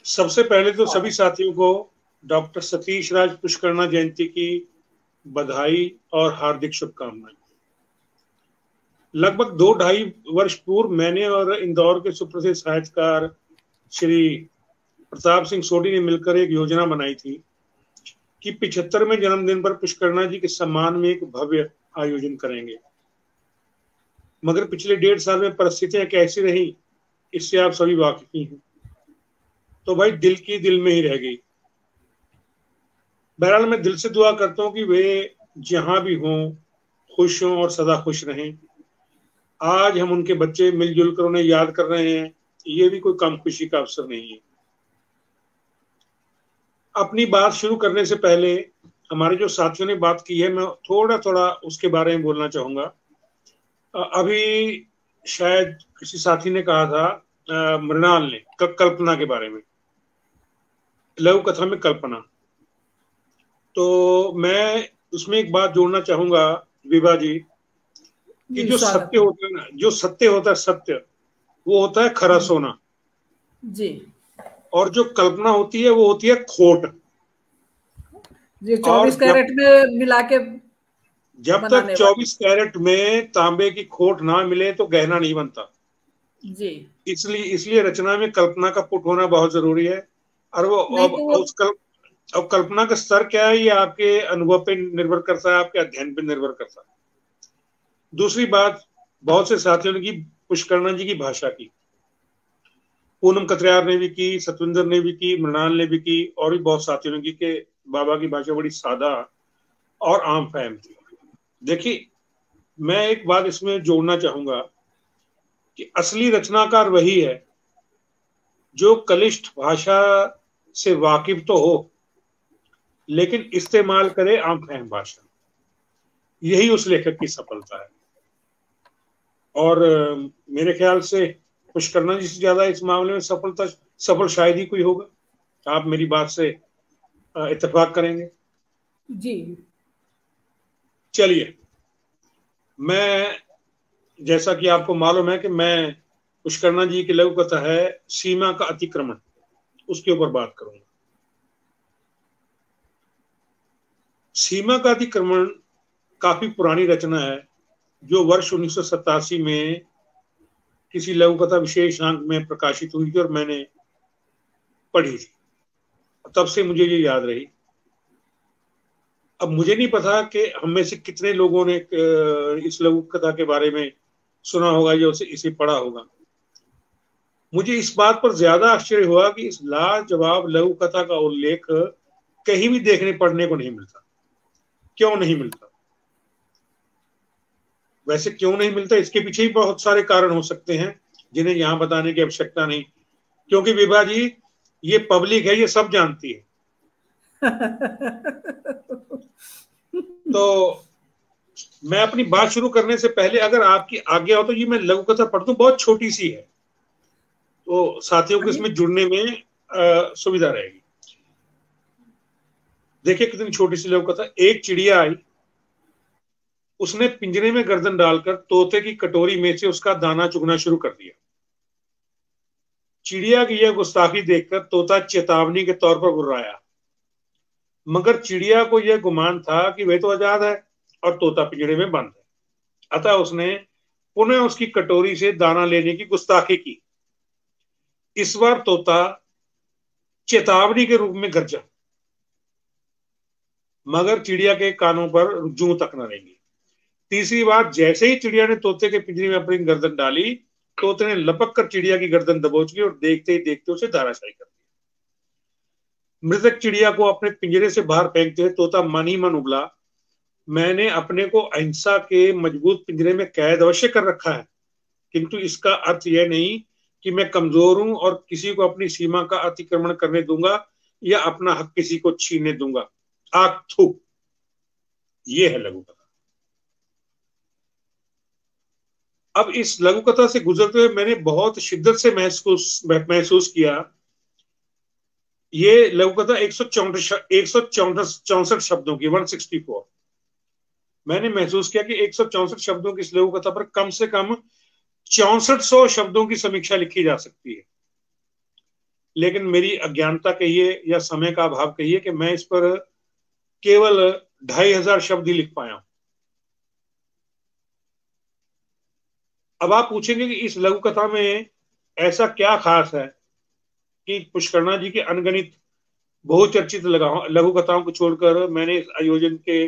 सबसे पहले तो सभी साथियों को डॉक्टर सतीश राज पुष्करणा जयंती की बधाई और हार्दिक शुभकामनाएं। लगभग 2-2.5 वर्ष पूर्व मैंने और इंदौर के सुप्रसिद्ध साहित्यकार श्री प्रताप सिंह सोढ़ी ने मिलकर एक योजना बनाई थी कि 75वें जन्मदिन पर पुष्करणा जी के सम्मान में एक भव्य आयोजन करेंगे। मगर पिछले 1.5 साल में परिस्थितियां कैसी रही, इससे आप सभी वाकिफ ही हैं। तो भाई दिल की दिल में ही रह गई। बहरहाल मैं दिल से दुआ करता हूं कि वे जहां भी हों खुश हों और सदा खुश रहें। आज हम उनके बच्चे मिलजुल कर उन्हें याद कर रहे हैं, ये भी कोई कम खुशी का अवसर नहीं है। अपनी बात शुरू करने से पहले हमारे जो साथियों ने बात की है, मैं थोड़ा थोड़ा उसके बारे में बोलना चाहूंगा। अभी शायद किसी साथी ने कहा था, मृणाल ने, कल्पना के बारे में, लघु कथा में कल्पना। तो मैं उसमें एक बात जोड़ना चाहूंगा विभा जी, कि जो सत्य होता है ना, जो सत्य होता है, सत्य वो होता है खरा सोना जी, और जो कल्पना होती है वो होती है खोट। ये 24 कैरेट में मिला के, जब तक 24 कैरेट में तांबे की खोट ना मिले तो गहना नहीं बनता जी। इसलिए रचना में कल्पना का पुट होना बहुत जरूरी है। और वो अब कल्पना का स्तर क्या है, ये आपके अनुभव पे निर्भर करता है, आपके अध्ययन पे निर्भर करता है। दूसरी बात, बहुत से साथियों ने की पुष्करणा जी की भाषा की, पूनम कतरियार ने भी की, सतविंदर ने भी की, मृणाल ने भी की, और भी बहुत साथियों ने की कि बाबा की भाषा बड़ी सादा और आम फहम थी। देखिए, मैं एक बात इसमें जोड़ना चाहूंगा कि असली रचनाकार वही है जो कलिष्ठ भाषा से वाकिफ तो हो लेकिन इस्तेमाल करे आम फहम भाषा। यही उस लेखक की सफलता है। और मेरे ख्याल से पुष्करणा जी से ज्यादा इस मामले में सफल शायद ही कोई होगा। आप मेरी बात से इत्तेफाक करेंगे? जी। चलिए, मैं, जैसा कि आपको मालूम है कि मैं पुष्करणा जी की लघु कथा है सीमा का अतिक्रमण, उसके ऊपर बात करूंगा। सीमा का अतिक्रमण काफी पुरानी रचना है जो वर्ष 1987 में किसी लघु कथा विशेषांक में प्रकाशित हुई थी और मैंने पढ़ी थी। तब से मुझे ये याद रही। अब मुझे नहीं पता कि हम में से कितने लोगों ने इस लघु कथा के बारे में सुना होगा या इसे पढ़ा होगा। मुझे इस बात पर ज्यादा आश्चर्य हुआ कि इस लाजवाब लघु कथा का उल्लेख कहीं भी देखने पढ़ने को नहीं मिलता। क्यों नहीं मिलता? वैसे क्यों नहीं मिलता, इसके पीछे ही बहुत सारे कारण हो सकते हैं जिन्हें यहां बताने की आवश्यकता नहीं, क्योंकि विभा जी, ये पब्लिक है, ये सब जानती है। तो मैं अपनी बात शुरू करने से पहले अगर आपकी आज्ञा हो तो ये मैं लघु कथा पढ़ दूं, बहुत छोटी सी है, तो साथियों को इसमें जुड़ने में सुविधा रहेगी। देखिए कितनी छोटी सी लघु कथा। एक चिड़िया आई, उसने पिंजरे में गर्दन डालकर तोते की कटोरी में से उसका दाना चुगना शुरू कर दिया। चिड़िया की यह गुस्ताखी देखकर तोता चेतावनी के तौर पर गुर्राया, मगर चिड़िया को यह गुमान था कि वह तो आजाद है और तोता पिंजरे में बंद है। अतः उसने पुनः उसकी कटोरी से दाना लेने की गुस्ताखी की। इस बार तोता चेतावनी के रूप में गरजा, मगर चिड़िया के कानों पर जूं तक न रेंगी। तीसरी बार जैसे ही चिड़िया ने तोते के पिंजरे में अपनी गर्दन डाली, तोते ने लपक कर चिड़िया की गर्दन दबोच ली और देखते ही देखते उसे धराशायी कर दिया। मृतक चिड़िया को अपने पिंजरे से बाहर फेंकते हुए तोता मन ही मन उबला, मैंने अपने को अहिंसा के मजबूत पिंजरे में कैद अवश्य कर रखा है, किंतु इसका अर्थ यह नहीं कि मैं कमजोर हूं और किसी को अपनी सीमा का अतिक्रमण करने दूंगा या अपना हक किसी को छीनने दूंगा। आग थू। ये है लघु कथा। अब इस लघु कथा से गुजरते हुए मैंने बहुत शिद्दत से महसूस किया, ये लघु कथा 164 शब्दों की, 164। मैंने महसूस किया कि 164 शब्दों की इस लघु कथा पर कम से कम 6400 शब्दों की समीक्षा लिखी जा सकती है। लेकिन मेरी अज्ञानता कहिए या समय का अभाव कहिए कि मैं इस पर केवल 2500 शब्द ही लिख पाया हूं। अब आप पूछेंगे कि इस लघु कथा में ऐसा क्या खास है कि पुष्करणा जी के अनगणित बहुचर्चित लघु कथाओं को छोड़कर मैंने इस आयोजन के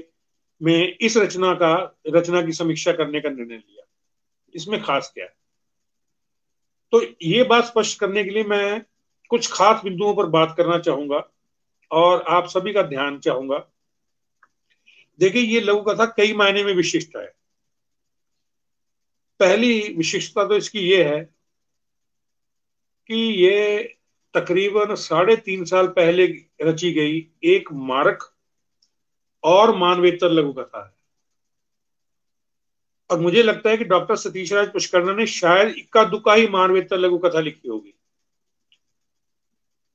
में इस रचना की समीक्षा करने का निर्णय लिया, इसमें खास क्या है? तो ये बात स्पष्ट करने के लिए मैं कुछ खास बिंदुओं पर बात करना चाहूंगा और आप सभी का ध्यान चाहूंगा। देखिए, ये लघु कथा कई मायने में विशिष्ट है। पहली विशिष्टता तो इसकी ये है कि ये तकरीबन 3.5 साल पहले रची गई एक मारक और मानवेतर लघु कथा है। और मुझे लगता है कि डॉक्टर सतीश राज पुष्करणा ने शायद इक्का दुक्का ही मानवेतर लघु कथा लिखी होगी।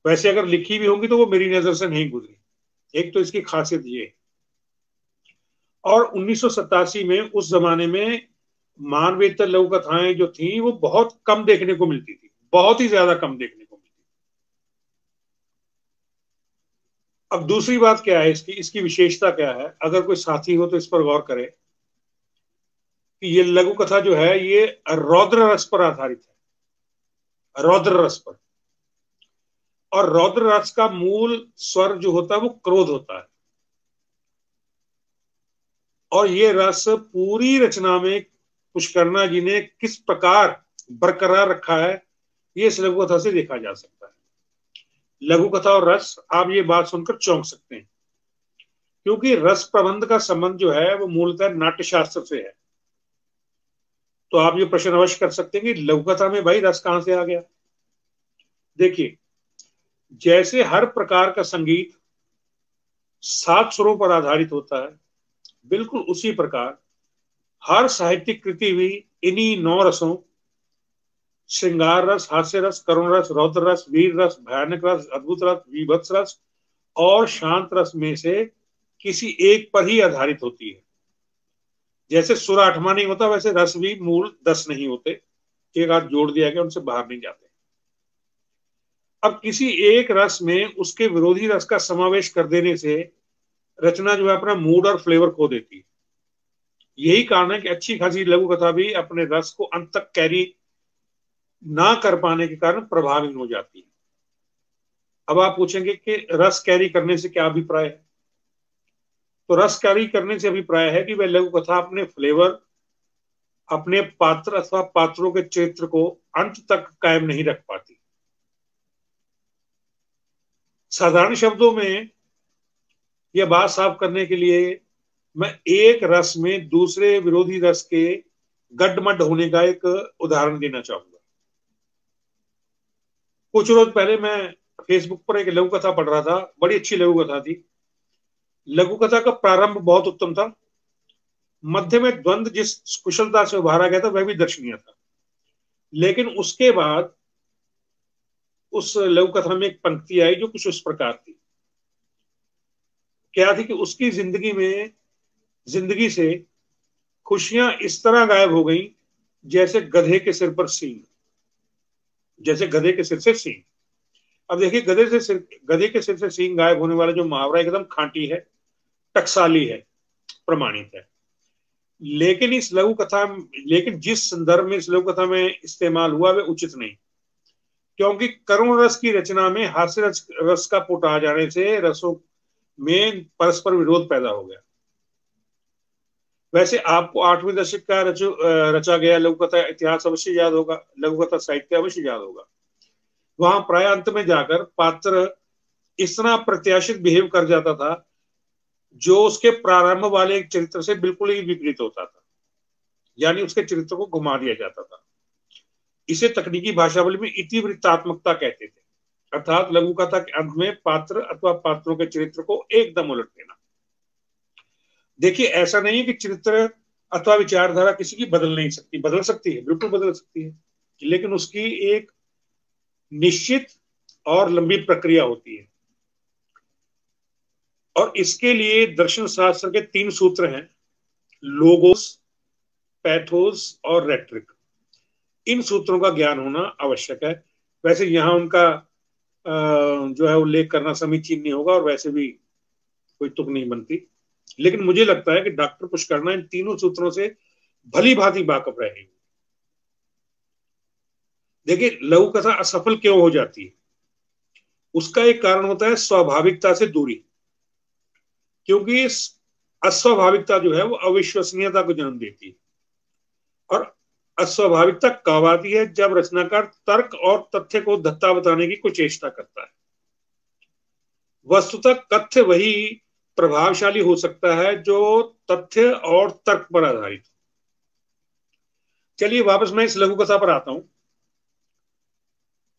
वैसे अगर लिखी भी होंगी तो वो मेरी नजर से नहीं गुजरी। एक तो इसकी खासियत ये, और 1987 में उस जमाने में मानवेतर लघु कथाएं जो थी वो बहुत कम देखने को मिलती थी, बहुत ही ज्यादा कम देखने को मिलती थी। अब दूसरी बात क्या है इसकी विशेषता क्या है? अगर कोई साथी हो तो इस पर गौर करे कि ये लघु कथा जो है ये रौद्र रस पर आधारित है, रौद्र रस पर। और रौद्र रस का मूल स्वर जो होता है वो क्रोध होता है, और ये रस पूरी रचना में पुष्करणा जी ने किस प्रकार बरकरार रखा है ये इस लघु कथा से देखा जा सकता है। लघु कथा और रस, आप ये बात सुनकर चौंक सकते हैं, क्योंकि रस प्रबंध का संबंध जो है वो मूलतः नाट्य शास्त्र से है। तो आप ये प्रश्न अवश्य कर सकते हैं कि लघु कथा में भाई रस कहां से आ गया? देखिए, जैसे हर प्रकार का संगीत 7 सुरों पर आधारित होता है, बिल्कुल उसी प्रकार हर साहित्यिक कृति भी इन्हीं 9 रसों, श्रृंगार रस, हास्य रस, करुण रस, रौद्र रस, वीर रस, भयानक रस, अद्भुत रस, विभत्स रस और शांत रस में से किसी एक पर ही आधारित होती है। जैसे सुर 8वां नहीं होता, वैसे रस भी मूल 10 नहीं होते, एक आध जोड़ दिया गया, उनसे बाहर नहीं जाते। अब किसी एक रस में उसके विरोधी रस का समावेश कर देने से रचना जो है अपना मूड और फ्लेवर खो देती है। यही कारण है कि अच्छी खासी लघु कथा भी अपने रस को अंत तक कैरी ना कर पाने के कारण प्रभावित हो जाती है। अब आप पूछेंगे कि रस कैरी करने से क्या अभिप्राय है? तो रस कैरी करने से अभिप्राय है कि वह लघु कथा अपने फ्लेवर, अपने पात्र अथवा पात्रों के चरित्र को अंत तक कायम नहीं रख पाती। साधारण शब्दों में यह बात साफ करने के लिए मैं एक रस में दूसरे विरोधी रस के गड्ढमड्ढ होने का एक उदाहरण देना चाहूंगा। कुछ रोज पहले मैं फेसबुक पर एक लघु कथा पढ़ रहा था, बड़ी अच्छी लघु कथा थी। लघु कथा का प्रारंभ बहुत उत्तम था, मध्य में द्वंद जिस कुशलता से उभारा गया था वह भी दर्शनीय था। लेकिन उसके बाद उस लघु कथा में एक पंक्ति आई जो कुछ उस प्रकार थी। क्या थी कि उसकी जिंदगी से खुशियां इस तरह गायब हो गई जैसे गधे के सिर पर सींग, जैसे गधे के सिर से सींग। अब देखिए, गधे के सिर से सींग गायब होने वाला जो मुहावरा एकदम खांटी है, टकसाली है, प्रमाणित है। लेकिन जिस संदर्भ में इस लघु कथा में इस्तेमाल हुआ वह उचित नहीं, क्योंकि करुण रस की रचना में हास्य रस का पुट आ जाने से रसों में परस्पर विरोध पैदा हो गया। वैसे आपको 8वें दशक का रचा गया लघु कथा इतिहास अवश्य याद होगा, लघु कथा साहित्य अवश्य याद होगा। वहां प्राय अंत में जाकर पात्र इस तरह प्रत्याशित बिहेव कर जाता था जो उसके प्रारंभ वाले एक चरित्र से बिल्कुल ही विपरीत होता था, यानी उसके चरित्र को घुमा दिया जाता था। इसे तकनीकी भाषावली में इतिवृत्तात्मकता कहते थे, अर्थात लघु कथा के अंत में पात्र अथवा पात्रों के चरित्र को एकदम उलट देना। देखिए, ऐसा नहीं है कि चरित्र अथवा विचारधारा किसी की बदल सकती है, बिल्कुल बदल सकती है, लेकिन उसकी एक निश्चित और लंबी प्रक्रिया होती है। और इसके लिए दर्शन शास्त्र के 3 सूत्र हैं, लोगोस, पैथोस और रेट्रिक। इन सूत्रों का ज्ञान होना आवश्यक है। वैसे यहाँ उनका जो है उल्लेख करना समीचीन नहीं होगा, और वैसे भी कोई तुक नहीं बनती। लेकिन मुझे लगता है कि डॉक्टर पुष्करणा इन तीनों सूत्रों से भली भांति वाकिफ रहेगी। देखिए, लघु कथा असफल क्यों हो जाती है, उसका एक कारण होता है स्वाभाविकता से दूरी। क्योंकि अस्वाभाविकता जो है वो अविश्वसनीयता को जन्म देती है, और अस्वाभाविकता कब आती है? जब रचनाकार तर्क और तथ्य को धत्ता बताने की कोई चेष्टा करता है। वस्तुतः कथ्य वही प्रभावशाली हो सकता है जो तथ्य और तर्क पर आधारित। चलिए वापस मैं इस लघु कथा पर आता हूं।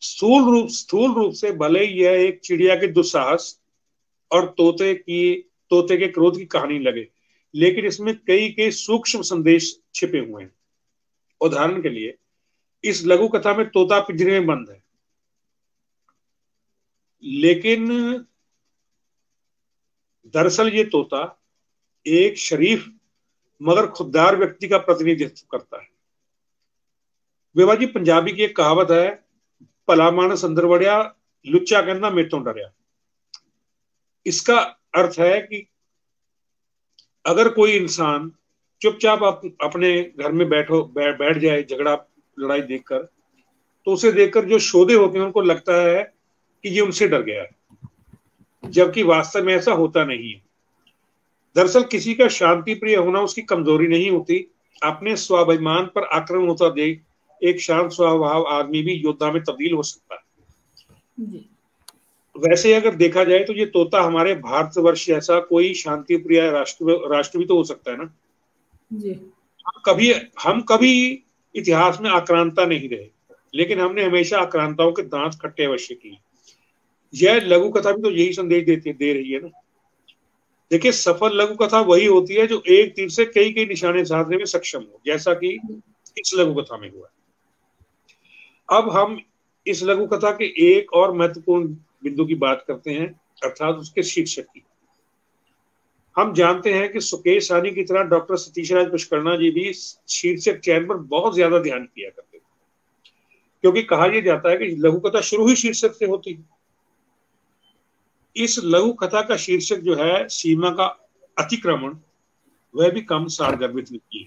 स्थूल रूप से भले ही यह एक चिड़िया के दुस्साहस और तोते के क्रोध की कहानी लगे, लेकिन इसमें कई सूक्ष्म संदेश छिपे हुए हैं। उदाहरण के लिए, इस लघु कथा में तोता पिंजरे में बंद है, लेकिन दरअसल ये तोता एक शरीफ मगर खुददार व्यक्ति का प्रतिनिधित्व करता है। विभा जी, पंजाबी की एक कहावत है, भला मानस अंदर वड़िया, लुच्चा कहना मेरे तो डरिया। इसका अर्थ है कि अगर कोई इंसान चुपचाप अपने घर में बैठ जाए झगड़ा लड़ाई देखकर, तो उसे देखकर जो शोधे होते हैं उनको लगता है कि ये उनसे डर गया है, जबकि वास्तव में ऐसा होता नहीं है। दरअसल किसी का शांति प्रिय होना उसकी कमजोरी नहीं होती। अपने स्वाभिमान पर आक्रमण होता देख एक शांत स्वभाव आदमी भी योद्धा में तब्दील हो सकता है। वैसे अगर देखा जाए तो ये तोता हमारे भारतवर्ष जैसा कोई शांति प्रिय राष्ट्र भी तो हो सकता है ना जी। हम कभी इतिहास में आक्रांता नहीं रहे, लेकिन हमने हमेशा आक्रांताओं के दांत खट्टे अवश्य किए। यह लघु कथा भी तो यही संदेश दे रही है ना। देखिए, सफल लघु कथा वही होती है जो एक तीर से कई निशाने साधने में सक्षम हो, जैसा कि इस लघु कथा में हुआ। अब हम इस लघु कथा के एक और महत्वपूर्ण बिंदु की बात करते हैं, अर्थात उसके शीर्षक की। हम जानते हैं कि सुकेश सानी की तरह डॉक्टर सतीश राज पुष्करणा जी भी शीर्षक चयन पर बहुत ज्यादा ध्यान किया करते थे, क्योंकि कहा यह जाता है कि लघु कथा शुरू ही शीर्षक से होती है। इस लघु कथा का शीर्षक जो है सीमा का अतिक्रमण, वह भी कम सारगर्भित नहीं है।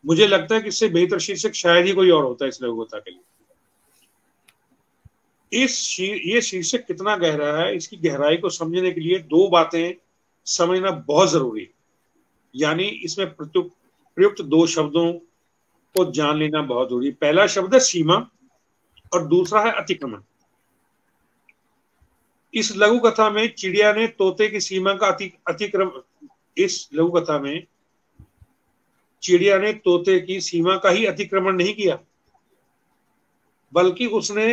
मुझे लगता है कि इससे बेहतर शीर्षक शायद ही कोई और होता है इस लघु कथा के लिए। ये शीर्षक कितना गहरा है, इसकी गहराई को समझने के लिए दो बातें समझना बहुत जरूरी है। यानी इसमें प्रयुक्त दो शब्दों को जान लेना बहुत जरूरी है। पहला शब्द है सीमा और दूसरा है अतिक्रमण। इस लघु कथा में चिड़िया ने तोते की सीमा का अतिक्रमण इस लघु कथा में चिड़िया ने तोते की सीमा का ही अतिक्रमण नहीं किया, बल्कि उसने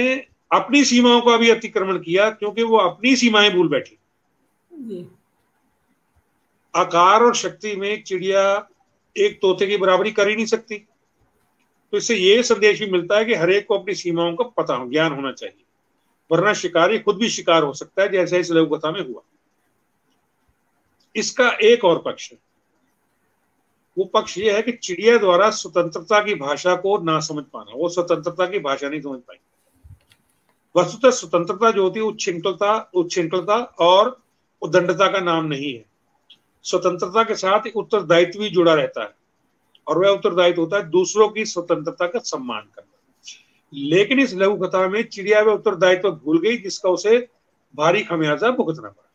अपनी सीमाओं का भी अतिक्रमण किया, क्योंकि वो अपनी सीमाएं भूल बैठी। आकार और शक्ति में चिड़िया एक तोते की बराबरी कर ही नहीं सकती। तो इससे ये संदेश भी मिलता है कि हर एक को अपनी सीमाओं का पता ज्ञान होना चाहिए, वरना शिकारी खुद भी शिकार हो सकता है, जैसे इस लघु कथा में हुआ। इसका एक और पक्ष है, वो पक्ष ये है कि चिड़िया द्वारा स्वतंत्रता की भाषा को ना समझ पाना। वो स्वतंत्रता की भाषा नहीं समझ पाई। वस्तुतः स्वतंत्रता जो होती है उच्छृंखलता और उद्दंडता का नाम नहीं है। स्वतंत्रता के साथ उत्तरदायित्व भी जुड़ा रहता है, और वह उत्तरदायित्व होता है दूसरों की स्वतंत्रता का सम्मान करना। लेकिन इस लघु कथा में चिड़िया वह उत्तरदायित्व भूल गई, जिसका उसे भारी खमियाजा भुगतना पड़ा।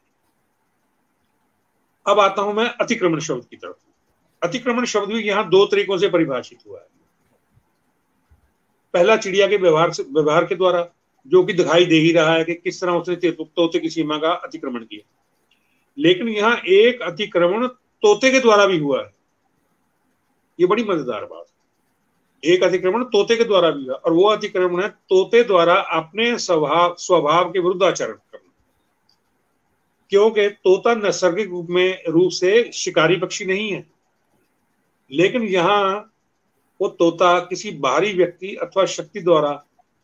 अब आता हूं मैं अतिक्रमण शब्द की तरफ। अतिक्रमण शब्द भी यहां दो तरीकों से परिभाषित हुआ है। पहला चिड़िया के व्यवहार के द्वारा, जो कि दिखाई दे ही रहा है कि किस तरह उसने तोते की सीमा का अतिक्रमण किया। लेकिन यहाँ एक अतिक्रमण तोते के द्वारा भी हुआ है। ये बड़ी मजेदार बात है। एक अतिक्रमण तोते के द्वारा भी हुआ, और वो अतिक्रमण है तोते द्वारा अपने स्वभाव के विरुद्ध आचरण करना। क्योंकि तोता नैसर्गिक रूप से शिकारी पक्षी नहीं है, लेकिन यहाँ वो तोता किसी बाहरी व्यक्ति अथवा शक्ति द्वारा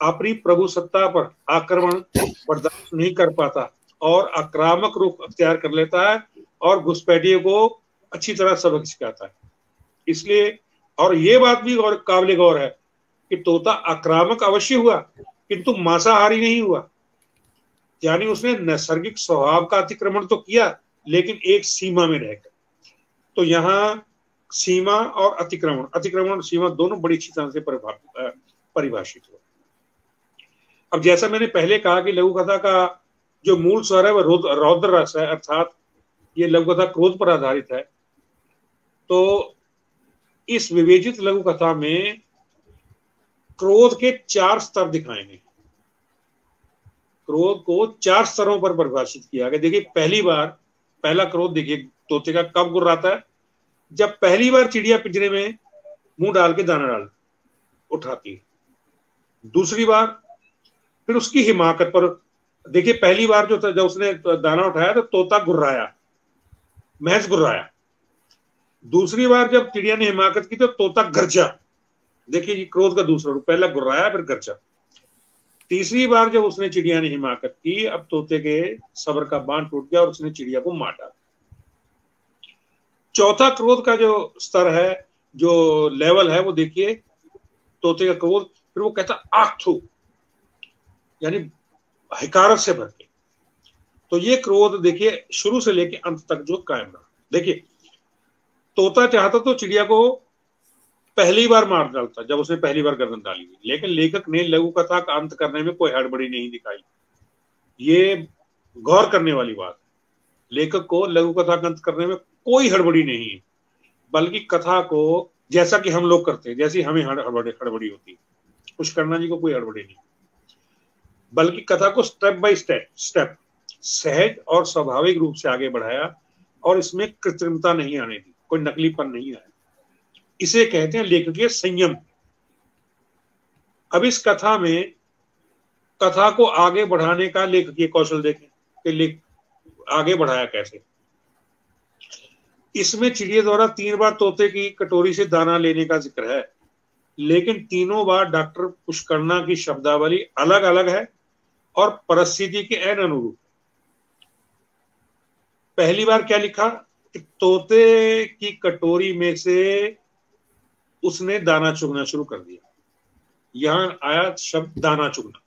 अपनी प्रभुसत्ता पर आक्रमण बर्दाश्त नहीं कर पाता और आक्रामक रूप अख्तियार कर लेता है और घुसपैठियों को अच्छी तरह सबक सिखाता है। इसलिए, और ये बात भी और काबिल गौर है कि तोता आक्रामक अवश्य हुआ, किंतु मांसाहारी नहीं हुआ। यानी उसने नैसर्गिक स्वभाव का अतिक्रमण तो किया, लेकिन एक सीमा में रहकर। तो यहाँ सीमा और अतिक्रमण, अतिक्रमण और सीमा दोनों बड़ी अच्छी तरह से परिभाषित हुआ। अब जैसा मैंने पहले कहा कि लघु कथा का जो मूल स्वर है वह रौद्र रस है, अर्थात ये लघु कथा क्रोध पर आधारित है। तो इस विवेचित लघु कथा में क्रोध के 4 स्तर दिखाए गए। क्रोध को 4 स्तरों पर परिभाषित किया गया। देखिए, पहला क्रोध देखिए तोते का कब गुर्राता है? जब पहली बार चिड़िया पिंजरे में मुंह डाल के दाना डाल उठाती है। दूसरी बार फिर उसकी हिमाकत पर, देखिए पहली बार जो जब उसने दाना उठाया तो तोता गुर्राया, महज गुर्राया। दूसरी बार जब चिड़िया ने हिमाकत की तो तोता गरजा। देखिए ये क्रोध का दूसरा रूप, पहला गुर्राया फिर गरजा। तीसरी बार जब उसने चिड़िया ने हिमाकत की, अब तोते के सब्र का बांध टूट गया और उसने चिड़िया को मार डाला। चौथा क्रोध का जो स्तर है, जो लेवल है, वो देखिए तोते का क्रोध, फिर वो कहता आख थू, यानी हिकारत से भर के। तो ये क्रोध देखिए शुरू से लेके अंत तक जो कायम रहा। देखिए तोता चाहता तो चिड़िया को पहली बार मार डालता जब उसने पहली बार गर्दन डाली, लेकिन लेखक ने लघु कथा का अंत करने में कोई हड़बड़ी नहीं दिखाई। ये गौर करने वाली बात है, लेखक को लघु कथा का अंत करने में कोई हड़बड़ी नहीं है, बल्कि कथा को जैसा कि हम लोग करते हैं, जैसी हमें हड़बड़ी होती है, पुष्करणा जी को कोई हड़बड़ी नहीं, बल्कि कथा को स्टेप बाय स्टेप सहज और स्वाभाविक रूप से आगे बढ़ाया और इसमें कृत्रिमता नहीं आने दी, कोई नकलीपन नहीं आया। इसे कहते हैं लेखकीय संयम। अब इस कथा में कथा को आगे बढ़ाने का लेखकीय कौशल देखें कि आगे बढ़ाया कैसे। इसमें चिड़िया द्वारा 3 बार तोते की कटोरी से दाना लेने का जिक्र है, लेकिन तीनों बार डॉक्टर पुष्करणा की शब्दावली अलग अलग है और परिस्थिति के एन अनुरूप। पहली बार क्या लिखा कि तोते की कटोरी में से उसने दाना चुगना शुरू कर दिया। यहां आया शब्द दाना चुगना।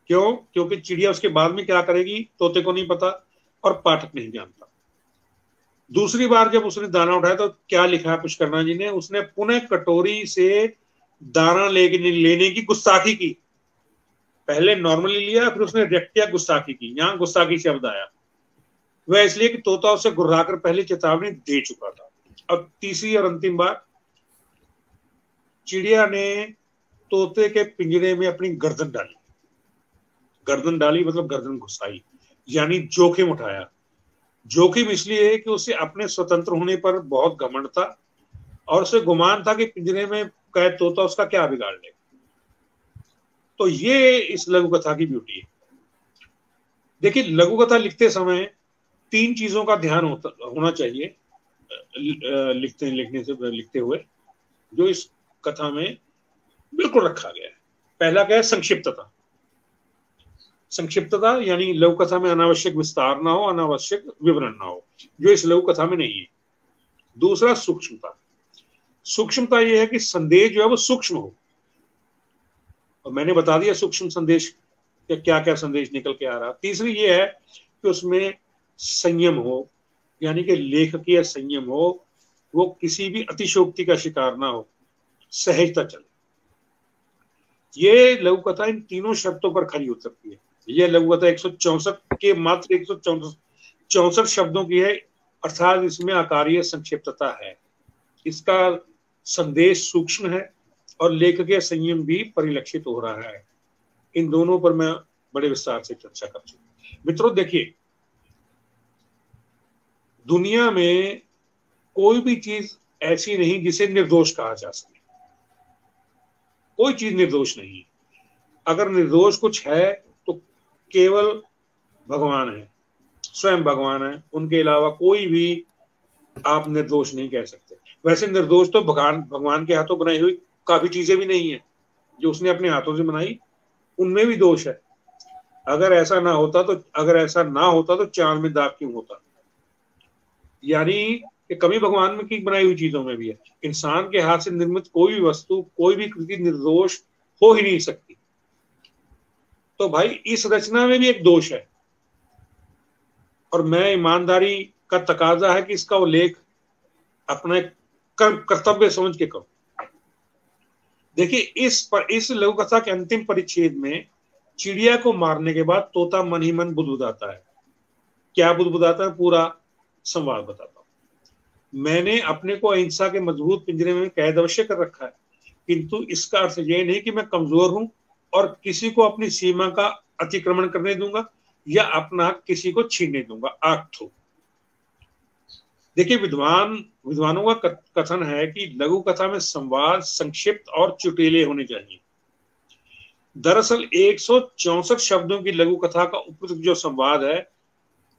क्यों? क्योंकि चिड़िया उसके बाद में क्या करेगी तोते को नहीं पता और पाठक नहीं जानता। दूसरी बार जब उसने दाना उठाया तो क्या लिखा है पुष्करणा जी ने? उसने पुनः कटोरी से दाना लेने की गुस्ताखी की। पहले नॉर्मली लिया, फिर उसने रिएक्ट गुस्ताखी की। यहां गुस्ताखी शब्द आया, वह इसलिए कि तोता उसे गुर्राकर पहले चेतावनी दे चुका था। अब तीसरी और अंतिम बार चिड़िया ने तोते के पिंजरे में अपनी गर्दन डाली। गर्दन डाली मतलब गर्दन घुसाई, यानी जोखिम उठाया। जोखिम इसलिए कि उसे अपने स्वतंत्र होने पर बहुत घमंड था और उसे गुमान था कि पिंजरे में कैद तोता उसका क्या बिगाड़ लेगा। तो ये इस लघु कथा की ब्यूटी है। देखिए लघु कथा लिखते समय 3 चीजों का ध्यान होना चाहिए लिखते हुए, जो इस कथा में बिल्कुल रखा गया है। पहला क्या है? संक्षिप्तता। संक्षिप्तता यानी लघु कथा में अनावश्यक विस्तार ना हो, अनावश्यक विवरण ना हो, जो इस लघु कथा में नहीं है। दूसरा सूक्ष्मता। सूक्ष्मता यह है कि संदेश जो है वो सूक्ष्म हो, और मैंने बता दिया सूक्ष्म संदेश क्या क्या संदेश निकल के आ रहा। तीसरी ये है कि उसमें संयम हो, यानी कि लेखकीय संयम हो, वो किसी भी अतिशोक्ति का शिकार ना हो, सहजता चले। ये लघु कथा इन तीनों शर्तों पर खरी उतरती है। यह लघु कथा 164 के मात्र 164 शब्दों की है, अर्थात इसमें आकारीय संक्षिप्तता है, इसका संदेश सूक्ष्म है और लेखकीय संयम भी परिलक्षित हो रहा है। इन दोनों पर मैं बड़े विस्तार से चर्चा कर चुका। मित्रों देखिए, दुनिया में कोई भी चीज ऐसी नहीं जिसे निर्दोष कहा जा सके। कोई चीज निर्दोष नहीं है। अगर निर्दोष कुछ है तो केवल भगवान है, स्वयं भगवान है, उनके अलावा कोई भी आप निर्दोष नहीं कह सकते। वैसे निर्दोष तो भगवान के हाथों बनाई हुई काफी चीजें भी नहीं है, जो उसने अपने हाथों से बनाई उनमें भी दोष है। अगर ऐसा ना होता तो चांद में दाग क्यों होता? यानी कि कमी भगवान में की बनाई हुई चीजों में भी है। इंसान के हाथ से निर्मित कोई भी वस्तु, कोई भी कृति निर्दोष हो ही नहीं सकती। तो भाई इस रचना में भी एक दोष है, और मैं ईमानदारी का तकाजा है कि इसका उल्लेख अपने कर्तव्य समझ के करूं। देखिए, इस लघु कथा के अंतिम परिच्छेद में चिड़िया को मारने के बाद तोता मन ही मन बुदबुदाता है। क्या बुदबुदाता है, पूरा संवाद बताता हूं। मैंने अपने को अहिंसा के मजबूत पिंजरे में कैद अवश्य कर रखा है, किंतु इसका अर्थ यह नहीं कि मैं कमजोर हूं और किसी को अपनी सीमा का अतिक्रमण करने दूंगा या अपना हक किसी को छीनने दूंगा। आक्थो। देखिए, विद्वानों का कथन है कि लघु कथा में संवाद संक्षिप्त और चुटीले होने चाहिए। दरअसल 164 शब्दों की लघु कथा का उपयुक्त जो संवाद है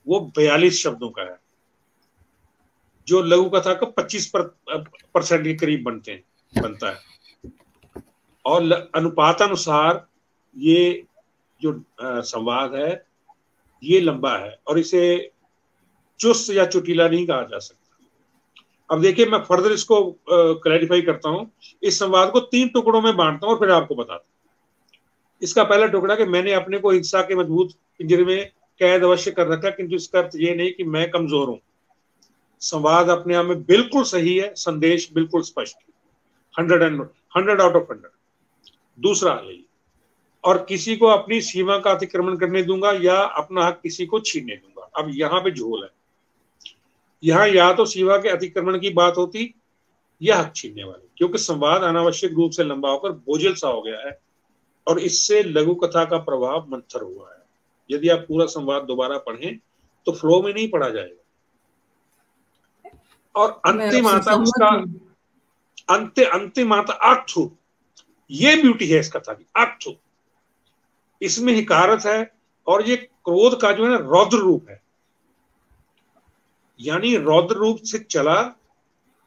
वो 42 शब्दों का है, जो लघु कथा का 25% के करीब बनता है। और अनुपातानुसार ये जो संवाद है ये लंबा है और इसे चुस्त या चुटीला नहीं कहा जा सकता। अब देखिए, मैं फर्दर इसको क्लैरिफाई करता हूं। इस संवाद को 3 टुकड़ों में बांटता हूं और फिर आपको बताता हूं। इसका पहला टुकड़ा कि मैंने अपने को हिंसा के मजबूत पिंजरे में कैद अवश्य कर रखा, किंतु इसका अर्थ ये नहीं कि मैं कमजोर हूं। संवाद अपने आप में बिल्कुल सही है, संदेश बिल्कुल स्पष्ट है, 100 आउट ऑफ 100। दूसरा है, और किसी को अपनी सीमा का अतिक्रमण करने दूंगा या अपना हक किसी को छीनने दूंगा। अब यहाँ पे झोल है। यहाँ या तो सीमा के अतिक्रमण की बात होती या हक छीनने वाली, क्योंकि संवाद अनावश्यक रूप से लंबा होकर बोझिल सा हो गया है और इससे लघु कथा का प्रभाव मंथर हुआ है। यदि आप पूरा संवाद दोबारा पढ़ें तो फ्लो में नहीं पढ़ा जाएगा। और अंतिम आता उसका अंतिम आता आक्थु। ये ब्यूटी है इस कथा की, आक्थु। इसमें हिकारत है और ये क्रोध का जो है ना रौद्र रूप है, यानी रौद्र रूप से चला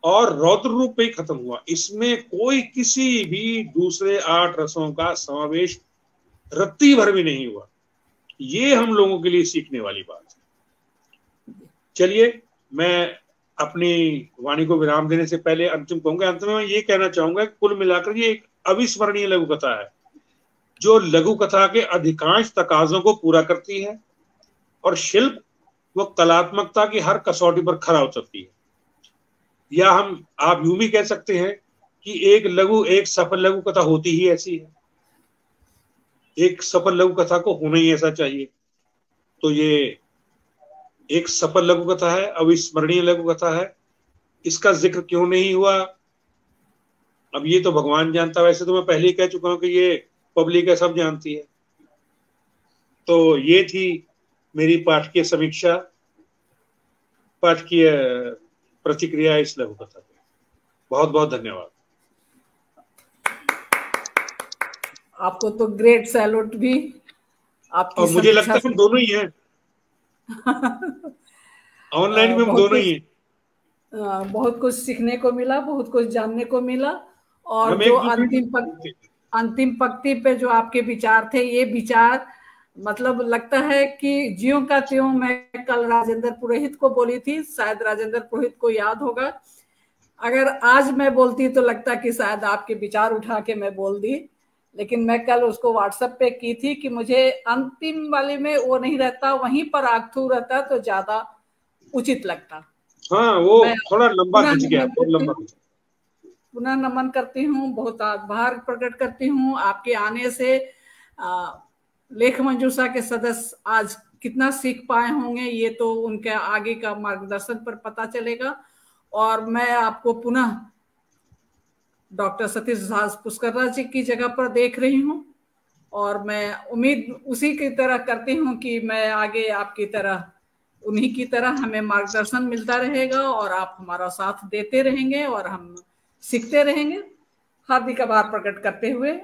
और रौद्र रूप पे ही खत्म हुआ। इसमें कोई किसी भी दूसरे 8 रसों का समावेश रत्ती भर भी नहीं हुआ। ये हम लोगों के लिए सीखने वाली बात है। चलिए, मैं अपनी वाणी को विराम देने से पहले अंतिम कहूंगा। अंत में मैं ये कहना चाहूंगा कि कुल मिलाकर ये एक अविस्मरणीय लघु कथा है, जो लघु कथा के अधिकांश तकाजों को पूरा करती है और शिल्प व कलात्मकता की हर कसौटी पर खरा उतरती है। या आप यूं भी कह सकते हैं कि एक सफल लघु कथा होती ही ऐसी है। एक सफल लघु कथा को होना ही ऐसा चाहिए। तो ये एक सफल लघु कथा है, अविस्मरणीय लघु कथा है। इसका जिक्र क्यों नहीं हुआ, अब ये तो भगवान जानता। वैसे तो मैं पहले ही कह चुका हूं कि ये पब्लिक है, सब जानती है। तो ये थी मेरी पाठकीय समीक्षा, पाठकीय प्रतिक्रिया इस लघु कथा पे। बहुत बहुत धन्यवाद। आपको तो ग्रेट सैल्यूट भी। आपकी और मुझे लगता है हम दोनों ही हैं। ऑनलाइन में हम दोनों ही हैं। बहुत कुछ सीखने को मिला, बहुत कुछ जानने को मिला। और जो अंतिम पंक्ति पे जो आपके विचार थे, ये विचार मतलब लगता है कि ज्यों का त्यों मैं कल राजेंद्र पुरोहित को बोली थी। शायद राजेंद्र पुरोहित को याद होगा। अगर आज मैं बोलती तो लगता कि शायद आपके विचार उठा के मैं बोल दी, लेकिन मैं कल उसको व्हाट्सएप पे की थी कि मुझे अंतिम वाले में वो नहीं रहता, वहीं पर आगथू रहता तो ज्यादा उचित लगता। हाँ, वो थोड़ा लंबा खिंच गया, पुनः नमन करती हूँ, बहुत आभार प्रकट करती हूँ। आपके आने से लेख मंजूषा के सदस्य आज कितना सीख पाए होंगे, ये तो उनके आगे का मार्गदर्शन पर पता चलेगा। और मैं आपको पुनः डॉक्टर सतीश दास पुष्कर जी की जगह पर देख रही हूँ, और मैं उम्मीद उसी की तरह करती हूँ कि मैं आगे आपकी तरह, उन्हीं की तरह हमें मार्गदर्शन मिलता रहेगा और आप हमारा साथ देते रहेंगे और हम सीखते रहेंगे। हार्दिक आभार प्रकट करते हुए